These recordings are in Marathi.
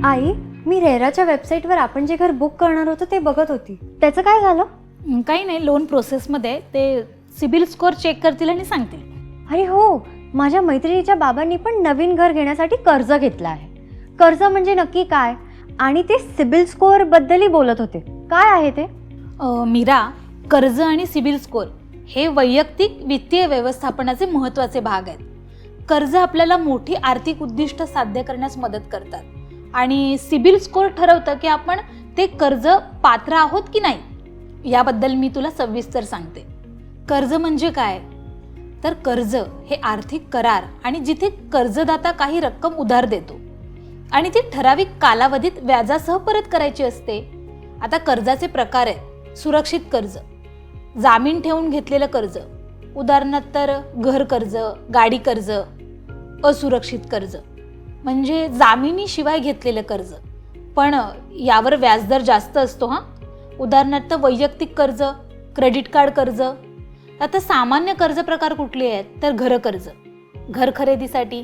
आई, मी रेराच्या वेबसाईटवर आपण जे घर बुक करणार होतो ते बघत होती. त्याचं काय झालं? काही नाही, लोन प्रोसेसमध्ये ते सिबिल स्कोअर चेक करतील आणि सांगतील. अरे हो, माझ्या मैत्रिणीच्या बाबांनी पण नवीन घर घेण्यासाठी कर्ज घेतलं आहे. कर्ज म्हणजे नक्की काय आणि ते सिबिल स्कोअर बद्दलही बोलत होते. काय आहे ते? मीरा, कर्ज आणि सिबिल स्कोअर हे वैयक्तिक वित्तीय व्यवस्थापनाचे महत्त्वाचे भाग आहेत. कर्ज आपल्याला मोठी आर्थिक उद्दिष्ट साध्य करण्यास मदत करतात आणि सिबिल स्कोअर ठरवतं की आपण ते कर्ज पात्र आहोत की नाही. याबद्दल मी तुला सविस्तर सांगते. कर्ज म्हणजे काय? तर कर्ज हे आर्थिक करार आणि जिथे कर्जदाता काही रक्कम उधार देतो आणि ती ठराविक कालावधीत व्याजासह परत करायची असते. आता कर्जाचे प्रकार आहेत. सुरक्षित कर्ज, जामीन ठेवून घेतलेलं कर्ज, उदाहरणार्थ घर कर्ज, गाडी कर्ज. असुरक्षित कर्ज म्हणजे जामिनीशिवाय घेतलेलं कर्ज, पण यावर व्याजदर जास्त असतो. उदाहरणार्थ वैयक्तिक कर्ज, क्रेडिट कार्ड कर्ज. आता सामान्य कर्ज प्रकार कुठले आहेत? तर घर कर्ज, घर खरेदीसाठी,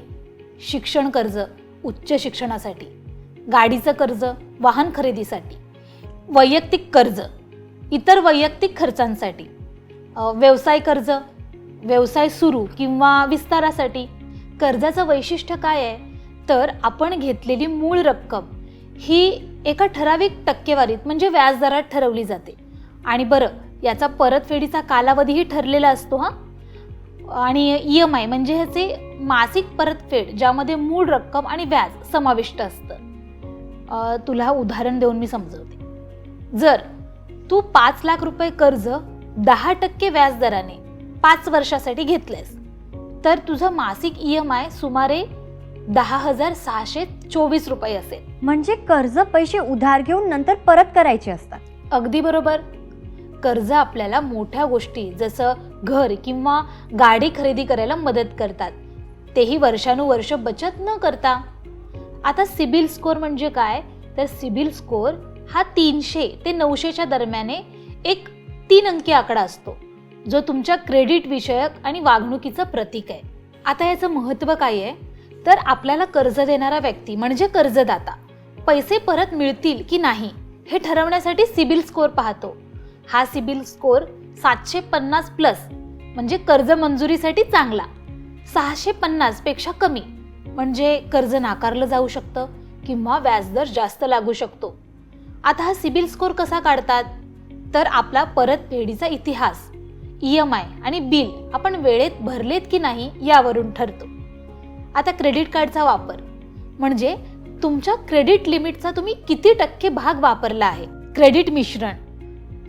शिक्षण कर्ज, उच्च शिक्षणासाठी, गाडीचं कर्ज, वाहन खरेदीसाठी, वैयक्तिक कर्ज, इतर वैयक्तिक खर्चांसाठी, व्यवसाय कर्ज, व्यवसाय सुरू किंवा विस्तारासाठी. कर्जाचं वैशिष्ट्य काय आहे? तर आपण घेतलेली मूळ रक्कम ही एका ठराविक टक्केवारीत म्हणजे व्याजदरात ठरवली जाते. आणि बरं, याचा परतफेडीचा कालावधीही ठरलेला असतो. आणि EMI म्हणजे ह्याचे मासिक परतफेड, ज्यामध्ये मूळ रक्कम आणि व्याज समाविष्ट असतं. तुला उदाहरण देऊन मी समजवते. जर तू 5 लाख रुपये कर्ज 10% व्याजदराने 5 वर्षासाठी घेतलेस तर तुझं मासिक EMI सुमारे 10,624 रुपये असेल. म्हणजे कर्ज पैसे उधार घेऊन नंतर परत करायचे असतात. अगदी बरोबर. कर्ज आपल्याला मोठ्या गोष्टी जसं घर किंवा गाडी खरेदी करायला मदत करतात, तेही वर्षानुवर्ष बचत न करता. आता सिबिल स्कोअर म्हणजे काय? तर सिबिल स्कोअर हा 300 ते 900च्या दरम्याने एक 3 अंकी आकडा असतो, जो तुमच्या क्रेडिट विषयक आणि वागणुकीचं प्रतीक आहे. आता याचं महत्त्व काय आहे? तर आपल्याला कर्ज देणारा व्यक्ती म्हणजे कर्जदाता पैसे परत मिळतील की नाही हे ठरवण्यासाठी सिबिल स्कोअर पाहतो. हा सिबिल स्कोअर 750 प्लस म्हणजे कर्ज मंजुरीसाठी चांगला, 650 पेक्षा कमी म्हणजे कर्ज नाकारलं जाऊ शकतं किंवा व्याजदर जास्त लागू शकतो. आता हा सिबिल स्कोअर कसा काढतात? तर आपला परतफेडीचा इतिहास, EMI आणि बिल आपण वेळेत भरलेत की नाही यावरून ठरतो. आता क्रेडिट कार्डचा वापर म्हणजे तुमच्या क्रेडिट लिमिटचा तुम्ही किती टक्के भाग वापरला आहे. क्रेडिट मिश्रण,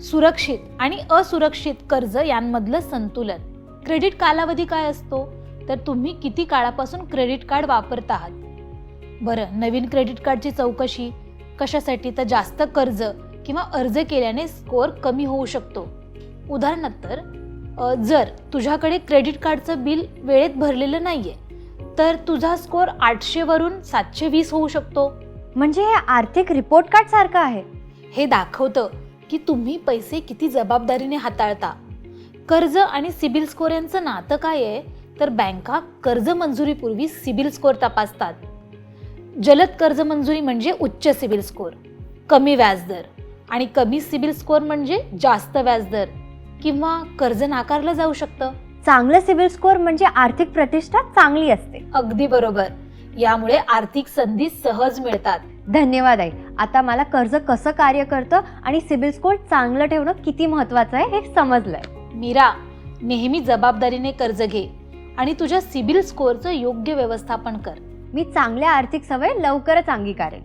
सुरक्षित आणि असुरक्षित कर्ज यांमधलं संतुलन. क्रेडिट कालावधी काय असतो? तर तुम्ही किती काळापासून क्रेडिट कार्ड वापरत आहात. बरं, नवीन क्रेडिट कार्डची चौकशी कशासाठी? तर जास्त कर्ज किंवा अर्ज केल्याने स्कोअर कमी होऊ शकतो. उदाहरणार्थ जर तुझ्याकडे क्रेडिट कार्डचं बिल वेळेत भरलेलं नाहीये तर तुझा स्कोअर 800 वरून 720 होऊ शकतो. म्हणजे हे आर्थिक रिपोर्ट कार्ड सारखं आहे. हे दाखवतं की तुम्ही पैसे किती जबाबदारीने हाताळता. कर्ज आणि सिबिल स्कोअर यांचं नातं काय आहे? तर बँका कर्ज मंजुरीपूर्वी सिबिल स्कोअर तपासतात. जलद कर्ज मंजुरी म्हणजे उच्च सिबिल स्कोअर, कमी व्याजदर, आणि कमी सिबिल स्कोअर म्हणजे जास्त व्याजदर किंवा कर्ज नाकारलं जाऊ शकतं. चांगलं सिबिल स्कोअर म्हणजे आर्थिक प्रतिष्ठा चांगली असते. अगदी बरोबर. यामुळे आर्थिक संधी सहज मिळतात. धन्यवाद आई. आता मला कर्ज कसं कार्य करतं आणि सिबिल स्कोअर चांगलं ठेवणं किती महत्त्वाचं आहे हे समजलंय. मीरा, नेहमी जबाबदारीने कर्ज घे आणि तुझ्या सिबिल स्कोअरचं योग्य व्यवस्थापन कर. मी चांगल्या आर्थिक सवय लवकरच अंगीकारेन.